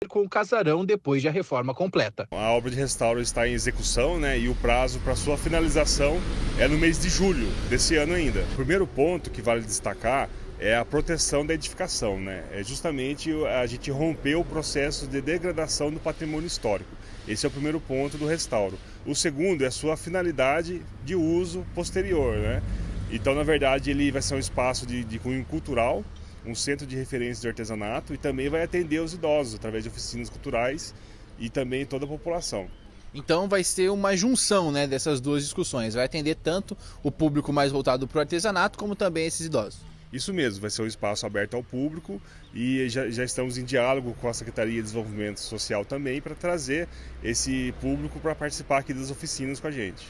com o casarão depois da reforma completa. A obra de restauro está em execução, né, e o prazo para sua finalização é no mês de julho desse ano ainda. O primeiro ponto que vale destacar é a proteção da edificação, né? É justamente a gente romper o processo de degradação do patrimônio histórico. Esse é o primeiro ponto do restauro. O segundo é a sua finalidade de uso posterior, né? Então, na verdade, ele vai ser um espaço de cunho cultural, um centro de referência de artesanato, e também vai atender os idosos através de oficinas culturais e também toda a população. Então vai ser uma junção, né, dessas duas discussões. Vai atender tanto o público mais voltado para o artesanato, como também esses idosos. Isso mesmo, vai ser um espaço aberto ao público e já estamos em diálogo com a Secretaria de Desenvolvimento Social também para trazer esse público para participar aqui das oficinas com a gente.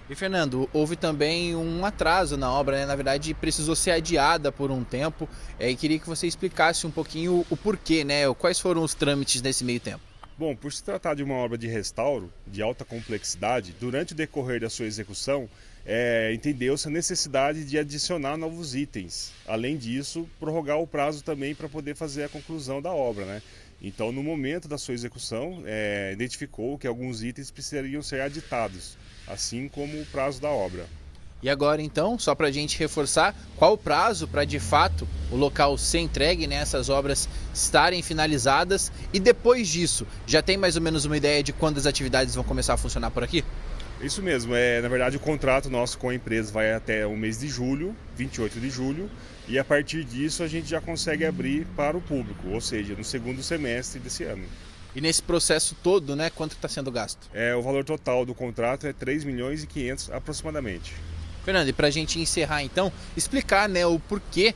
E Fernando, houve também um atraso na obra, né? Na verdade precisou ser adiada por um tempo, e queria que você explicasse um pouquinho o porquê, né? Quais foram os trâmites nesse meio tempo? Bom, por se tratar de uma obra de restauro de alta complexidade, durante o decorrer da sua execução, entendeu-se a necessidade de adicionar novos itens. Além disso, prorrogar o prazo também para poder fazer a conclusão da obra, né? Então, no momento da sua execução, identificou que alguns itens precisariam ser aditados, assim como o prazo da obra. E agora então, só para a gente reforçar, qual o prazo para de fato o local ser entregue, né, essas obras estarem finalizadas, e depois disso, já tem mais ou menos uma ideia de quando as atividades vão começar a funcionar por aqui? Isso mesmo, na verdade o contrato nosso com a empresa vai até o mês de julho, 28 de julho, e a partir disso a gente já consegue abrir para o público, ou seja, no segundo semestre desse ano. E nesse processo todo, né, quanto está sendo gasto? O valor total do contrato é 3 milhões e 500 aproximadamente. Fernando, e para a gente encerrar então, explicar, né, o porquê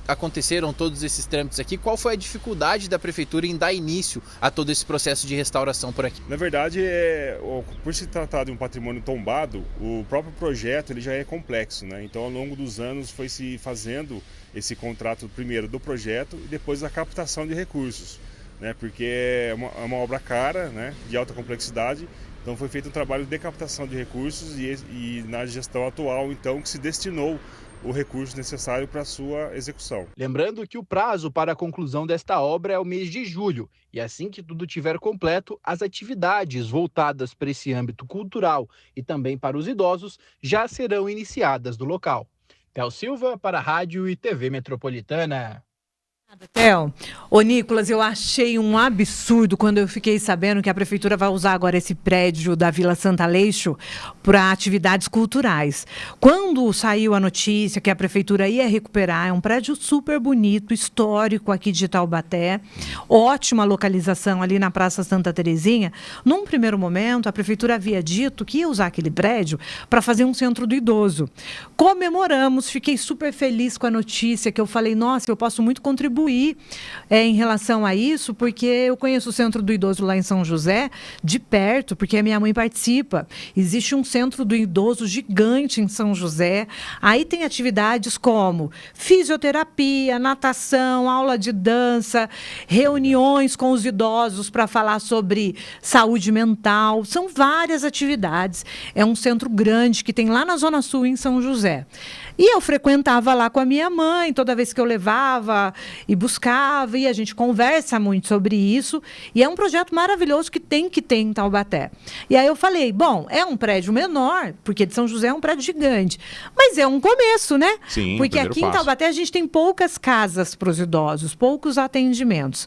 aconteceram todos esses trâmites aqui, qual foi a dificuldade da Prefeitura em dar início a todo esse processo de restauração por aqui? Na verdade, por se tratar de um patrimônio tombado, o próprio projeto ele já é complexo, né? Então, ao longo dos anos foi se fazendo esse contrato primeiro do projeto e depois da captação de recursos, né? Porque é uma obra cara, né, de alta complexidade. Então foi feito um trabalho de captação de recursos e na gestão atual, então, que se destinou o recurso necessário para a sua execução. Lembrando que o prazo para a conclusão desta obra é o mês de julho, e assim que tudo estiver completo, as atividades voltadas para esse âmbito cultural e também para os idosos já serão iniciadas no local. Théo Silva para a Rádio e TV Metropolitana. Theo, ô Nicolas, eu achei um absurdo quando eu fiquei sabendo que a prefeitura vai usar agora esse prédio da Vila Santa Aleixo para atividades culturais. Quando saiu a notícia que a prefeitura ia recuperar, é um prédio super bonito, histórico aqui de Taubaté, ótima localização ali na Praça Santa Terezinha. Num primeiro momento, a prefeitura havia dito que ia usar aquele prédio para fazer um centro do idoso. Comemoramos, fiquei super feliz com a notícia, que eu falei, nossa, eu posso muito contribuir em relação a isso, porque eu conheço o Centro do Idoso lá em São José de perto, porque a minha mãe participa. Existe um Centro do Idoso gigante em São José. Aí tem atividades como fisioterapia, natação, aula de dança, reuniões com os idosos para falar sobre saúde mental. São várias atividades. É um centro grande que tem lá na Zona Sul, em São José. E eu frequentava lá com a minha mãe, toda vez que eu levava e buscava, e a gente conversa muito sobre isso, e é um projeto maravilhoso que tem que ter em Taubaté. E aí eu falei, bom, é um prédio menor, porque de São José é um prédio gigante, mas é um começo, né? Sim, porque aqui em Taubaté a gente tem poucas casas para os idosos, poucos atendimentos.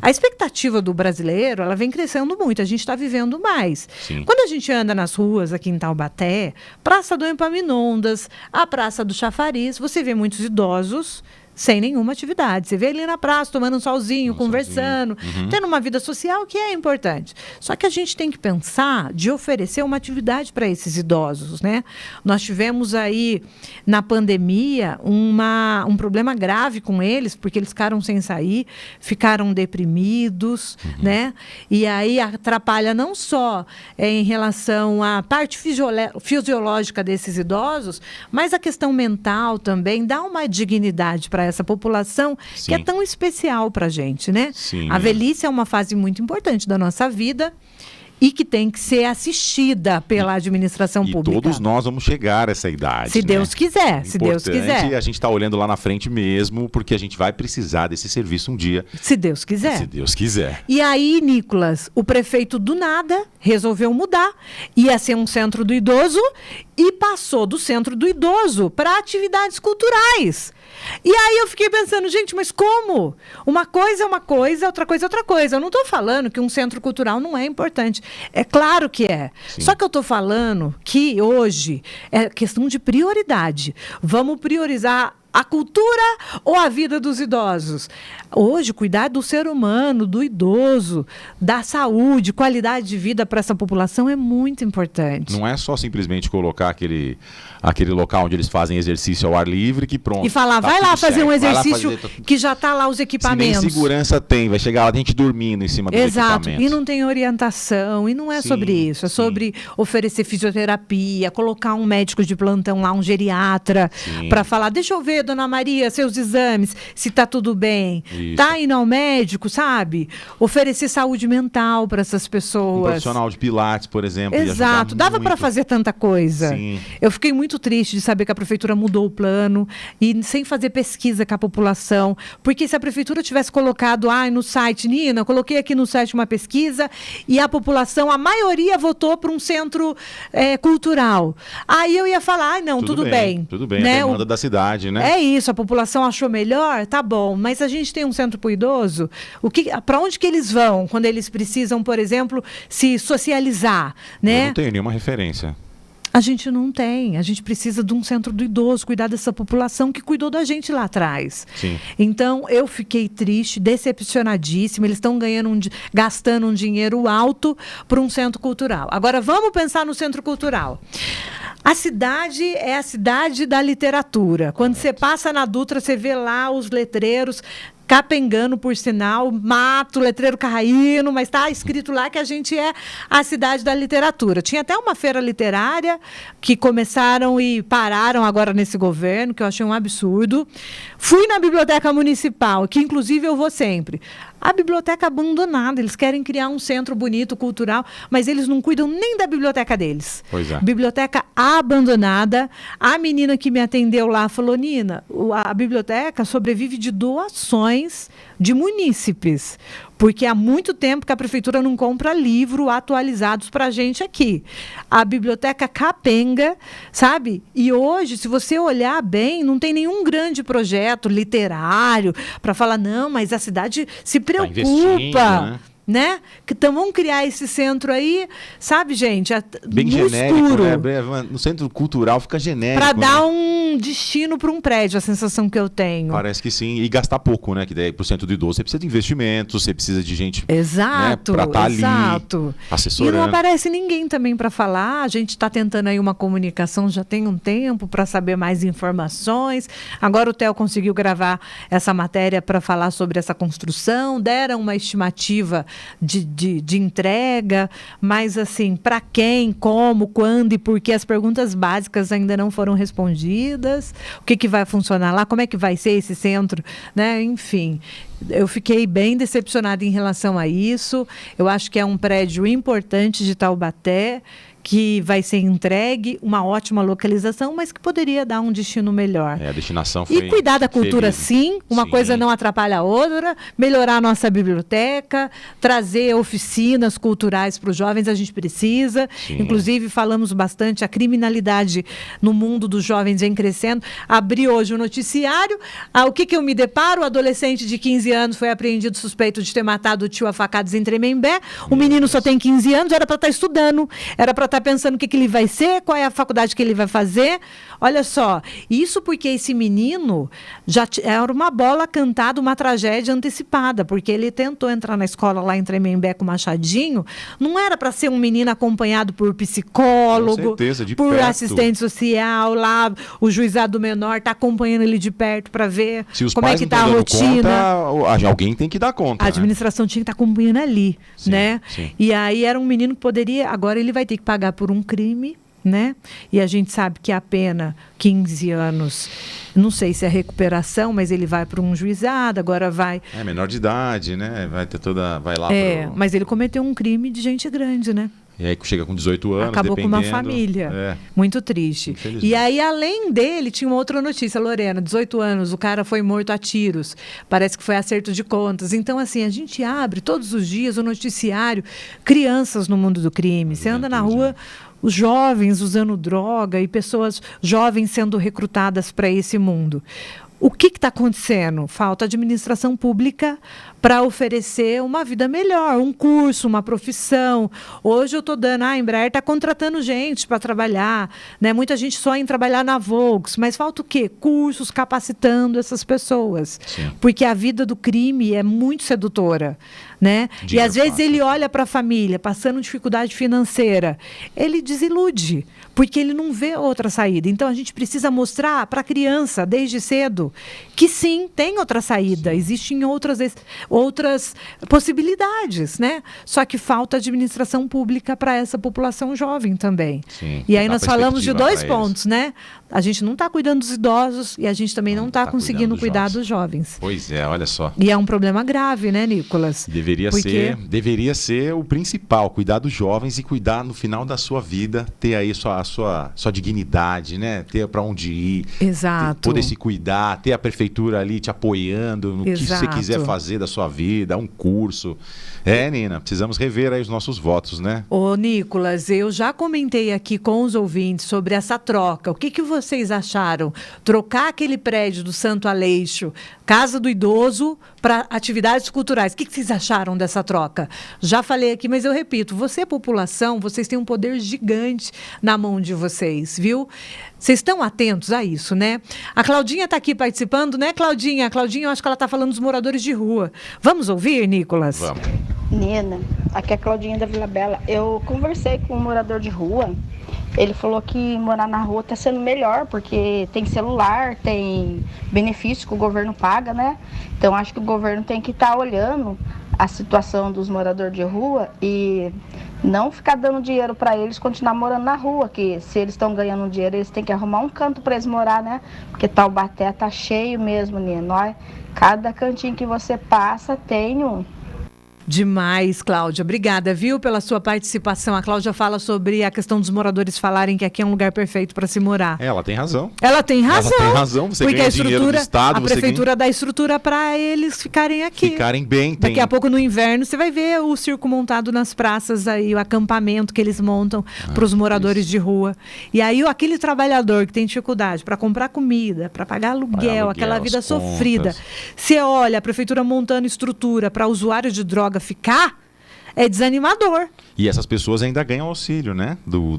A expectativa do brasileiro, ela vem crescendo muito, a gente está vivendo mais. Sim. Quando a gente anda nas ruas aqui em Taubaté, Praça do Epaminondas, a Praça do Chafariz, você vê muitos idosos sem nenhuma atividade. Você vê ali na praça, tomando um solzinho, conversando, tendo uma vida social que é importante. Só que a gente tem que pensar de oferecer uma atividade para esses idosos, né? Nós tivemos aí, na pandemia, um problema grave com eles, porque eles ficaram sem sair, ficaram deprimidos, né? E aí atrapalha não só em relação à parte fisiológica desses idosos, mas a questão mental também, dá uma dignidade para essa população que é tão especial para a gente, né? Sim, a velhice é uma fase muito importante da nossa vida e que tem que ser assistida pela administração pública. E todos nós vamos chegar a essa idade. Se Deus quiser, se Deus quiser. A gente está olhando lá na frente mesmo, porque a gente vai precisar desse serviço um dia. Se Deus quiser. Se Deus quiser. E aí, Nicolas, o prefeito do nada resolveu mudar. Ia ser um centro do idoso e passou do centro do idoso para atividades culturais. E aí eu fiquei pensando, gente, mas como? Uma coisa é uma coisa, outra coisa é outra coisa. Eu não estou falando que um centro cultural não é importante. É claro que é. Sim. Só que eu estou falando que hoje é questão de prioridade. Vamos priorizar a cultura ou a vida dos idosos? Hoje, cuidar do ser humano, do idoso, da saúde, qualidade de vida para essa população é muito importante. Não é só simplesmente colocar aquele local onde eles fazem exercício ao ar livre que pronto. E falar, tá vai lá certo, fazer um vai lá exercício que já está lá os equipamentos. Se nem segurança tem, vai chegar lá a gente dormindo em cima dos Exato, equipamentos. e não tem orientação, e não é sobre isso, é sobre oferecer fisioterapia, colocar um médico de plantão lá, um geriatra, para falar, deixa eu ver, dona Maria, seus exames, se está tudo bem. Isso. Tá indo ao médico, sabe? Oferecer saúde mental para essas pessoas. Um profissional de pilates, por exemplo. Exato, dava para fazer tanta coisa. Sim. Eu fiquei muito triste de saber que a prefeitura mudou o plano e sem fazer pesquisa com a população, porque se a prefeitura tivesse colocado no site, Nina, eu coloquei aqui no site uma pesquisa e a população, a maioria votou para um centro cultural. Aí eu ia falar, não, tudo bem. Tudo bem, né? a demanda da cidade, né? É isso, a população achou melhor, tá bom, mas a gente tem um centro para o idoso, para onde que eles vão quando eles precisam, por exemplo, se socializar, né? Eu não tenho nenhuma referência. A gente não tem, a gente precisa de um centro do idoso, cuidar dessa população que cuidou da gente lá atrás. Sim. Então, eu fiquei triste, decepcionadíssima, eles estão gastando um dinheiro alto para um centro cultural. Agora, vamos pensar no centro cultural. A cidade é a cidade da literatura. Quando você passa na Dutra, você vê lá os letreiros capengando, por sinal, mato, letreiro caindo, mas está escrito lá que a gente é a cidade da literatura. Tinha até uma feira literária que começaram e pararam agora nesse governo, que eu achei um absurdo. Fui na biblioteca municipal, que inclusive eu vou sempre. A biblioteca abandonada, eles querem criar um centro bonito, cultural, mas eles não cuidam nem da biblioteca deles. Pois é. Biblioteca abandonada. A menina que me atendeu lá falou, Nina, a biblioteca sobrevive de doações de munícipes, porque há muito tempo que a prefeitura não compra livro atualizados para a gente aqui. A biblioteca capenga, sabe? E hoje, se você olhar bem, não tem nenhum grande projeto literário para falar, não, mas a cidade se preocupa. Né? Então vamos criar esse centro aí, sabe, gente? Bem no genérico, escuro. né? No centro cultural fica genérico. Para dar um destino para um prédio, a sensação que eu tenho. Parece que sim, e gastar pouco, né? Que daí pro centro do idoso você precisa de investimentos, você precisa de gente, exato, né? Para estar ali assessorando. E não aparece ninguém também para falar. A gente está tentando aí uma comunicação já tem um tempo para saber mais informações. Agora o Theo conseguiu gravar essa matéria para falar sobre essa construção, deram uma estimativa de entrega, mas assim, para quem, como, quando e por que, as perguntas básicas ainda não foram respondidas, o que vai funcionar lá, como é que vai ser esse centro, né? Enfim, eu fiquei bem decepcionada em relação a isso. Eu acho que é um prédio importante de Taubaté, que vai ser entregue, uma ótima localização, mas que poderia dar um destino melhor. A destinação foi... E cuidar da cultura, feliz. sim, uma coisa não atrapalha a outra, melhorar a nossa biblioteca, trazer oficinas culturais para os jovens, a gente precisa. Sim. Inclusive, falamos bastante, a criminalidade no mundo dos jovens vem crescendo. Abri hoje o noticiário, o que eu me deparo? O adolescente de 15 anos foi apreendido suspeito de ter matado o tio a facadas em Tremembé. O menino só tem 15 anos, era para estar estudando, era para estar pensando o que ele vai ser, qual é a faculdade que ele vai fazer. Olha só, isso porque esse menino já era uma bola cantada, uma tragédia antecipada, porque ele tentou entrar na escola lá em Tremembé com Machadinho, não era para ser um menino acompanhado por psicólogo, com certeza, de por perto. assistente social, lá o juizado menor está acompanhando ele de perto para ver como é que está a rotina. Conta, alguém tem que dar conta. A administração tinha que estar acompanhando ali, sim, né? Sim. E aí era um menino que poderia, agora ele vai ter que pagar por um crime né? E a gente sabe que a pena, 15 anos, não sei se é recuperação, mas ele vai para um juizado, agora vai... É menor de idade, né? Vai lá mas ele cometeu um crime de gente grande, né? E aí chega com 18 anos, acabou com uma família. Muito triste. E aí, além dele, tinha uma outra notícia, Lorena, 18 anos, o cara foi morto a tiros. Parece que foi acerto de contas. Então, assim, a gente abre todos os dias o noticiário, crianças no mundo do crime. Você anda na rua, os jovens usando droga e pessoas jovens sendo recrutadas para esse mundo. O que está acontecendo? Falta administração pública para oferecer uma vida melhor, um curso, uma profissão. Hoje eu estou dando, a Embraer está contratando gente para trabalhar, né? Muita gente sonha em trabalhar na Volks, mas falta o quê? Cursos capacitando essas pessoas. Sim. Porque a vida do crime é muito sedutora, né? E às vezes ele olha para a família, passando dificuldade financeira, ele desilude, porque ele não vê outra saída. Então a gente precisa mostrar para a criança, desde cedo, que sim, tem outra saída, existem outras possibilidades, né? Só que falta administração pública para essa população jovem também. Sim, e aí nós falamos de 2 pontos, né? A gente não está cuidando dos idosos e a gente também não está conseguindo cuidar dos jovens. Pois é, olha só. E é um problema grave, né, Nicolas? Deveria ser o principal, cuidar dos jovens e cuidar no final da sua vida, ter aí a sua dignidade, né? Ter para onde ir. Exato. Poder se cuidar, ter a prefeitura ali te apoiando no que você quiser fazer da sua vida, um curso. Nina, precisamos rever aí os nossos votos, né? Ô, Nicolas, eu já comentei aqui com os ouvintes sobre essa troca. O que vocês acharam? Trocar aquele prédio do Santo Aleixo, Casa do Idoso, para atividades culturais. O que vocês acharam dessa troca? Já falei aqui, mas eu repito, você, população, vocês têm um poder gigante na mão de vocês, viu? Vocês estão atentos a isso, né? A Claudinha está aqui participando, né, Claudinha? A Claudinha, eu acho que ela está falando dos moradores de rua. Vamos ouvir, Nicolas? Vamos. Nina, aqui é a Claudinha da Vila Bela. Eu conversei com um morador de rua. Ele falou que morar na rua está sendo melhor, porque tem celular, tem benefício que o governo paga, né? Então, acho que o governo tem que estar olhando a situação dos moradores de rua e não ficar dando dinheiro para eles continuar morando na rua, que se eles estão ganhando dinheiro, eles têm que arrumar um canto para eles morar, né? Porque Taubaté tá cheio mesmo, Nina. Cada cantinho que você passa tem um. Demais, Cláudia. Obrigada, viu, pela sua participação. A Cláudia fala sobre a questão dos moradores falarem que aqui é um lugar perfeito para se morar. Ela tem razão. Ela tem razão. Você porque ganha dinheiro do Estado, a prefeitura dá estrutura para eles ficarem aqui. Ficarem bem. Daqui a pouco, no inverno, você vai ver o circo montado nas praças, aí, o acampamento que eles montam para os moradores de rua. E aí, aquele trabalhador que tem dificuldade para comprar comida, para pagar aluguel, aquela vida sofrida. Você olha a prefeitura montando estrutura para usuário de droga ficar, é desanimador. E essas pessoas ainda ganham auxílio, né? Do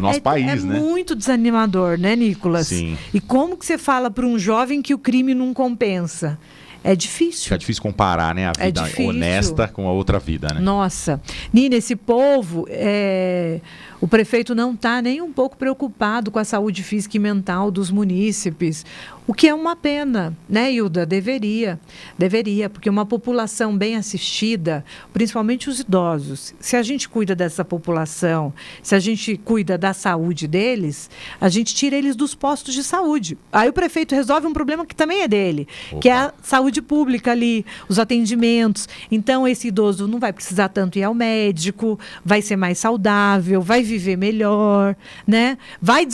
nosso país, né? É muito desanimador, né, Nicolas? Sim. E como que você fala para um jovem que o crime não compensa? É difícil. Fica difícil comparar, né? A vida honesta com a outra vida, né? Nossa. Nina, esse povo, o prefeito não está nem um pouco preocupado com a saúde física e mental dos munícipes. O que é uma pena, né, Hilda? Deveria, porque uma população bem assistida, principalmente os idosos, se a gente cuida dessa população, se a gente cuida da saúde deles, a gente tira eles dos postos de saúde. Aí o prefeito resolve um problema que também é dele, que é a saúde pública ali, os atendimentos. Então, esse idoso não vai precisar tanto ir ao médico, vai ser mais saudável, vai viver melhor, né? Vai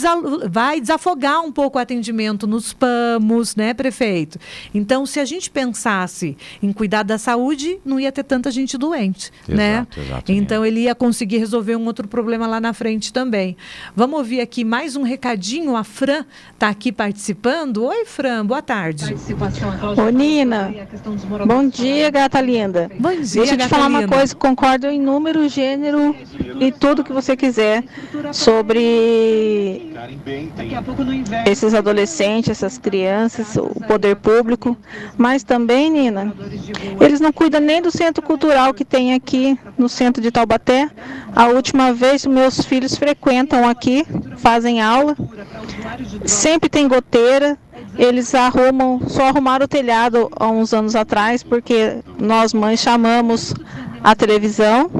desafogar um pouco o atendimento nos PAMOS, né, prefeito? Então, se a gente pensasse em cuidar da saúde, não ia ter tanta gente doente, né? Então, ele ia conseguir resolver um outro problema lá na frente também. Vamos ouvir aqui mais um recadinho. A Fran está aqui participando. Oi, Fran, boa tarde. Ô, Nina, bom dia, gata linda. Bom dia, deixa eu te falar uma coisa, concordo em número, gênero e tudo que você quiser sobre esses adolescentes, essas crianças, o poder público, mas também, Nina, eles não cuidam nem do centro cultural que tem aqui no centro de Taubaté. A última vez, meus filhos frequentam aqui, fazem aula, sempre tem goteira. Eles só arrumaram o telhado há uns anos atrás, porque nós mães chamamos a televisão.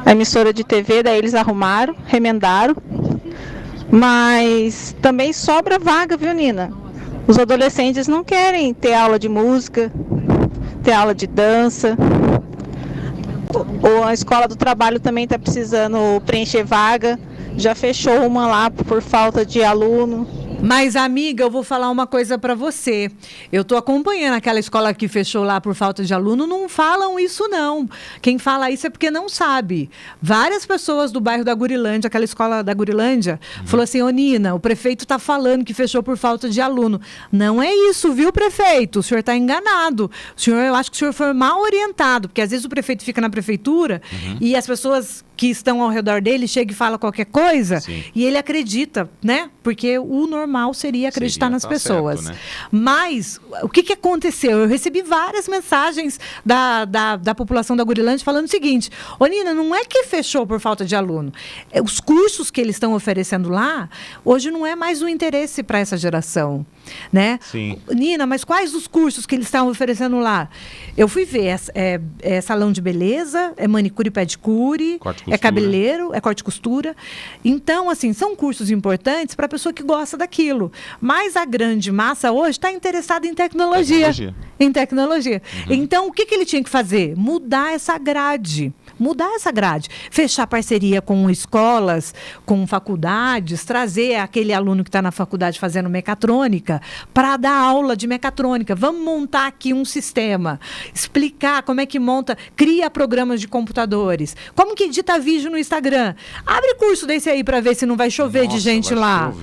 a emissora de TV, daí eles arrumaram, remendaram. Mas também sobra vaga, viu, Nina? Os adolescentes não querem ter aula de música, ter aula de dança. Ou a escola do trabalho também está precisando preencher vaga. Já fechou uma lá por falta de aluno. Mas, amiga, eu vou falar uma coisa para você. Eu estou acompanhando aquela escola que fechou lá por falta de aluno, não falam isso, não. Quem fala isso é porque não sabe. Várias pessoas do bairro da Gurilândia, aquela escola da Gurilândia, falou assim, ô Nina, o prefeito está falando que fechou por falta de aluno. Não é isso, viu, prefeito? O senhor está enganado. Eu acho que o senhor foi mal orientado, porque às vezes o prefeito fica na prefeitura e as pessoas que estão ao redor dele chegam e falam qualquer coisa. Sim. E ele acredita, né? Porque o normal seria acreditar nas pessoas. Certo, né? Mas, o que aconteceu? Eu recebi várias mensagens da população da Gurilândia falando o seguinte, ô Nina, não é que fechou por falta de aluno. Os cursos que eles estão oferecendo lá, hoje não é mais um interesse para essa geração. Né? Sim. Nina, mas quais os cursos que eles estão oferecendo lá? Eu fui ver, é salão de beleza, é manicure e pedicure, é cabeleireiro, é corte e costura. Então, assim, são cursos importantes para a pessoa que gosta daquilo. Mas a grande massa hoje está interessada em tecnologia. Em tecnologia. Então, o que ele tinha que fazer? Mudar essa grade. Fechar parceria com escolas, com faculdades, trazer aquele aluno que está na faculdade fazendo mecatrônica para dar aula de mecatrônica. Vamos montar aqui um sistema, explicar como é que monta, cria programas de computadores, como que edita vídeo no Instagram. Abre curso desse aí para ver se não vai chover de gente lá.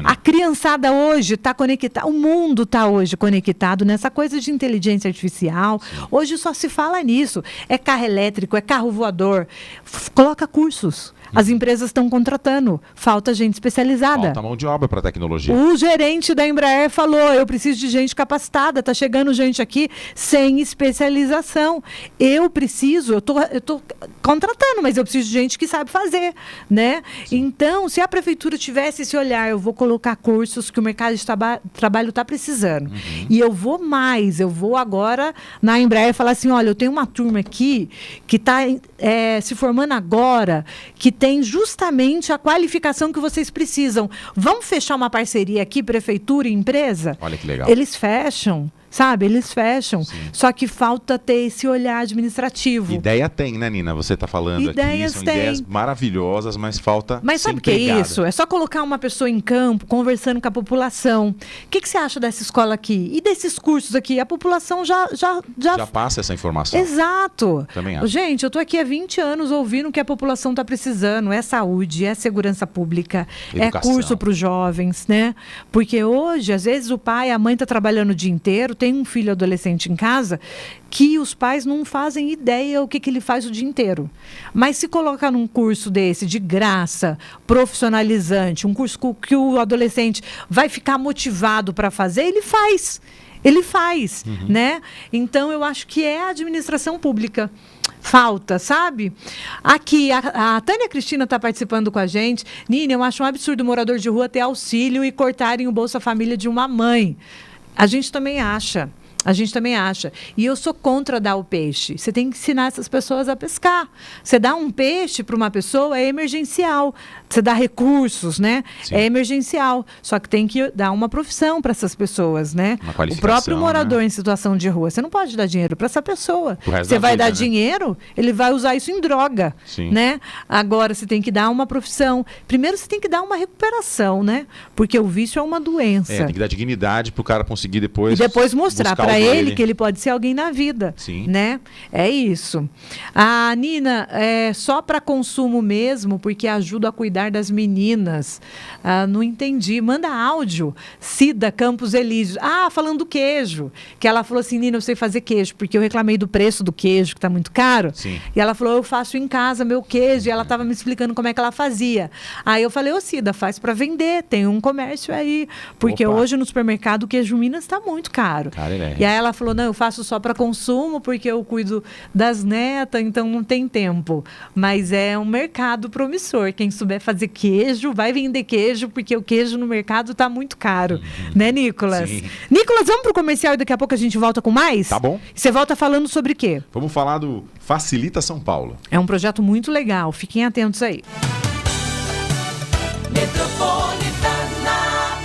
A criançada hoje está conectada, o mundo está hoje conectado nessa coisa de inteligência artificial. Sim. Hoje só se fala nisso. É carro elétrico, é carro voador. Coloca cursos. As empresas estão contratando. Falta gente especializada. Falta mão de obra para tecnologia. O gerente da Embraer falou, eu preciso de gente capacitada. Está chegando gente aqui sem especialização. Eu tô contratando, mas eu preciso de gente que sabe fazer, né? Então, se a prefeitura tivesse esse olhar, eu vou colocar cursos que o mercado de trabalho está precisando. E eu vou agora na Embraer falar assim, olha, eu tenho uma turma aqui que está se formando agora, que tem justamente a qualificação que vocês precisam. Vamos fechar uma parceria aqui, prefeitura e empresa? Olha que legal. Eles fecham. Sabe, eles fecham. Sim. Só que falta ter esse olhar administrativo. Ideia tem, né, Nina? Você está falando ideias aqui, são ideias maravilhosas, mas falta. Mas sabe o que é isso? É só colocar uma pessoa em campo, conversando com a população. O que você acha dessa escola aqui? E desses cursos aqui? A população já passa essa informação. Exato. Também acho. Gente, eu estou aqui há 20 anos ouvindo o que a população está precisando. É saúde, é segurança pública, educação. É curso para os jovens, né? Porque hoje, às vezes, o pai, a mãe está trabalhando o dia inteiro, tem um filho adolescente em casa que os pais não fazem ideia o que ele faz o dia inteiro. Mas se colocar num curso desse, de graça, profissionalizante, um curso que o adolescente vai ficar motivado para fazer, ele faz. Né? Então, eu acho que é a administração pública. Falta, sabe? Aqui, a Tânia Cristina está participando com a gente. Nina, eu acho um absurdo o morador de rua ter auxílio e cortarem o Bolsa Família de uma mãe. A gente também acha. E eu sou contra dar o peixe. Você tem que ensinar essas pessoas a pescar. Você dá um peixe para uma pessoa, é emergencial. Você dá recursos, né? Sim. É emergencial. Só que tem que dar uma profissão para essas pessoas, né? O próprio morador, né, em situação de rua, você não pode dar dinheiro para essa pessoa. Você vai dar dinheiro, ele vai usar isso em droga, né? Agora, você tem que dar uma profissão. Primeiro, você tem que dar uma recuperação, né? Porque o vício é uma doença. Tem que dar dignidade para o cara conseguir depois... E depois mostrar para ele que ele pode ser alguém na vida. Sim. Né? É isso. A Nina, é só para consumo mesmo, porque ajuda a cuidar das meninas. Não entendi. Manda áudio. Cida Campos Elísio. Falando do queijo. Que ela falou assim, Nina, eu sei fazer queijo, porque eu reclamei do preço do queijo, que está muito caro. Sim. E ela falou, eu faço em casa meu queijo. E ela estava me explicando como é que ela fazia. Aí eu falei, Cida, faz para vender. Tem um comércio aí. Porque hoje no supermercado o queijo Minas está muito caro. Cara, ele é E aí ela falou, não, eu faço só para consumo porque eu cuido das netas, então não tem tempo. Mas é um mercado promissor. Quem souber fazer queijo, vai vender queijo, porque o queijo no mercado está muito caro. Né, Nicolas? Sim. Nicolas, vamos pro comercial e daqui a pouco a gente volta com mais? Tá bom. Você volta falando sobre o quê? Vamos falar do Facilita São Paulo. É um projeto muito legal. Fiquem atentos aí. Metrópole.